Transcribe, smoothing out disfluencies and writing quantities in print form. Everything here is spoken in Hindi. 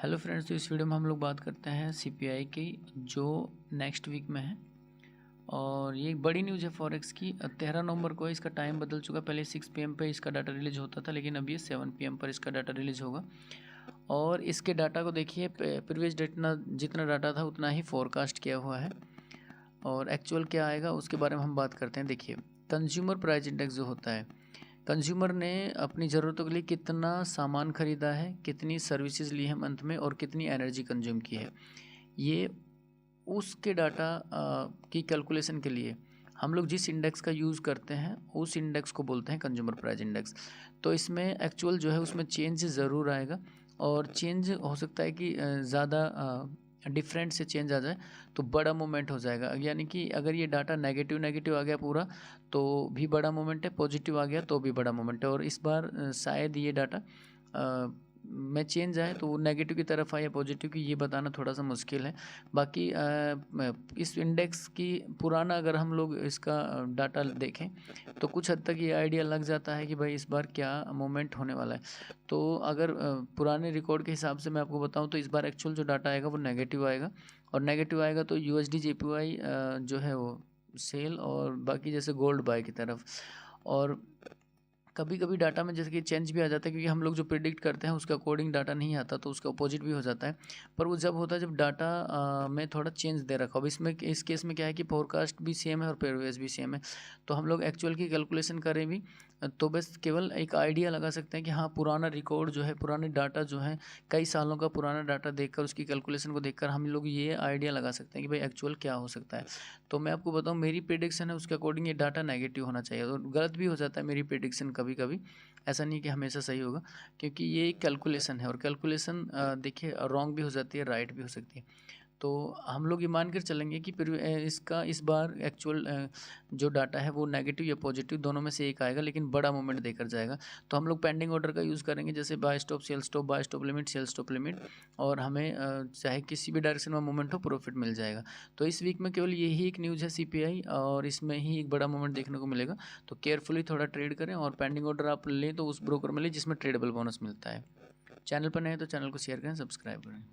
हेलो फ्रेंड्स, तो इस वीडियो में हम लोग बात करते हैं सीपीआई की जो नेक्स्ट वीक में है। और ये एक बड़ी न्यूज़ है फॉरेक्स की। 13 नवंबर को इसका टाइम बदल चुका। पहले 6 PM पे इसका डाटा रिलीज होता था, लेकिन अब ये 7 PM पर इसका डाटा रिलीज होगा। और इसके डाटा को देखिए, प्रीवियस डेटा जितना डाटा था उतना ही फोरकास्ट किया हुआ है। और एक्चुअल क्या आएगा उसके बारे में हम बात करते हैं। देखिए, कंज्यूमर प्राइस इंडेक्स जो होता है, कंज्यूमर ने अपनी ज़रूरतों के लिए कितना सामान खरीदा है, कितनी सर्विसेज ली है मंथ में, और कितनी एनर्जी कंज्यूम की है, ये उसके डाटा की कैलकुलेशन के लिए हम लोग जिस इंडेक्स का यूज़ करते हैं उस इंडेक्स को बोलते हैं कंज्यूमर प्राइस इंडेक्स। तो इसमें एक्चुअल जो है उसमें चेंज ज़रूर आएगा, और चेंज हो सकता है कि ज़्यादा डिफरेंट से चेंज आ जाए तो बड़ा मूवमेंट हो जाएगा। यानी कि अगर ये डाटा नेगेटिव नेगेटिव आ गया पूरा तो भी बड़ा मूवमेंट है, पॉजिटिव आ गया तो भी बड़ा मूवमेंट है। और इस बार शायद ये डाटा में चेंज आए तो वो नेगेटिव की तरफ आए या पॉजिटिव की, ये बताना थोड़ा सा मुश्किल है। बाकी इस इंडेक्स की पुराना अगर हम लोग इसका डाटा देखें तो कुछ हद तक ये आइडिया लग जाता है कि भाई इस बार क्या मूवमेंट होने वाला है। तो अगर पुराने रिकॉर्ड के हिसाब से मैं आपको बताऊं तो इस बार एक्चुअल जो डाटा आएगा वो नेगेटिव आएगा। और नेगेटिव आएगा तो यूएसडी जेपीवाई जो है वो सेल, और बाकी जैसे गोल्ड बाय की तरफ। और कभी कभी डाटा में जैसे कि चेंज भी आ जाता है, क्योंकि हम लोग जो प्रिडिक्ट करते हैं उसके अकॉर्डिंग डाटा नहीं आता तो उसका अपोजिट भी हो जाता है। पर वो जब होता है जब डाटा में थोड़ा चेंज दे रखा हो। अब इसमें इस केस में क्या है कि फोरकास्ट भी सेम है और प्रीवियस भी सेम है, तो हम लोग एक्चुअल की कैलकुलेशन करें भी तो बस केवल एक आइडिया लगा सकते हैं कि हाँ, पुराना रिकॉर्ड जो है, पुराने डाटा जो है, कई सालों का पुराना डाटा देखकर उसकी कैलकुलेशन को देखकर हम लोग ये आइडिया लगा सकते हैं कि भाई एक्चुअल क्या हो सकता है। तो मैं आपको बताऊँ, मेरी प्रिडिक्शन है उसके अकॉर्डिंग ये डाटा नेगेटिव होना चाहिए। और गलत भी हो जाता है मेरी प्रिडिक्शन कभी कभी, ऐसा नहीं कि हमेशा सही होगा, क्योंकि ये एक कैलकुलेशन है। और कैलकुलेशन देखिए रॉन्ग भी हो जाती है, राइट भी हो सकती है। तो हम लोग ये मान कर चलेंगे कि इसका इस बार एक्चुअल जो डाटा है वो नेगेटिव या पॉजिटिव दोनों में से एक आएगा, लेकिन बड़ा मूवमेंट देकर जाएगा। तो हम लोग पेंडिंग ऑर्डर का यूज़ करेंगे, जैसे buy stop, sell stop, buy stop limit, sell stop limit. और हमें चाहे किसी भी डायरेक्शन में मूवमेंट हो, प्रॉफिट मिल जाएगा। तो इस वीक में केवल यही एक न्यूज़ है सीपीआई, और इसमें ही एक बड़ा मूवमेंट देखने को मिलेगा। तो केयरफुली थोड़ा ट्रेड करें, और पेंडिंग ऑर्डर आप लें तो उस ब्रोकर में लें जिसमें ट्रेडेबल बोनस मिलता है। चैनल पर नए तो चैनल को शेयर करें, सब्सक्राइब करें।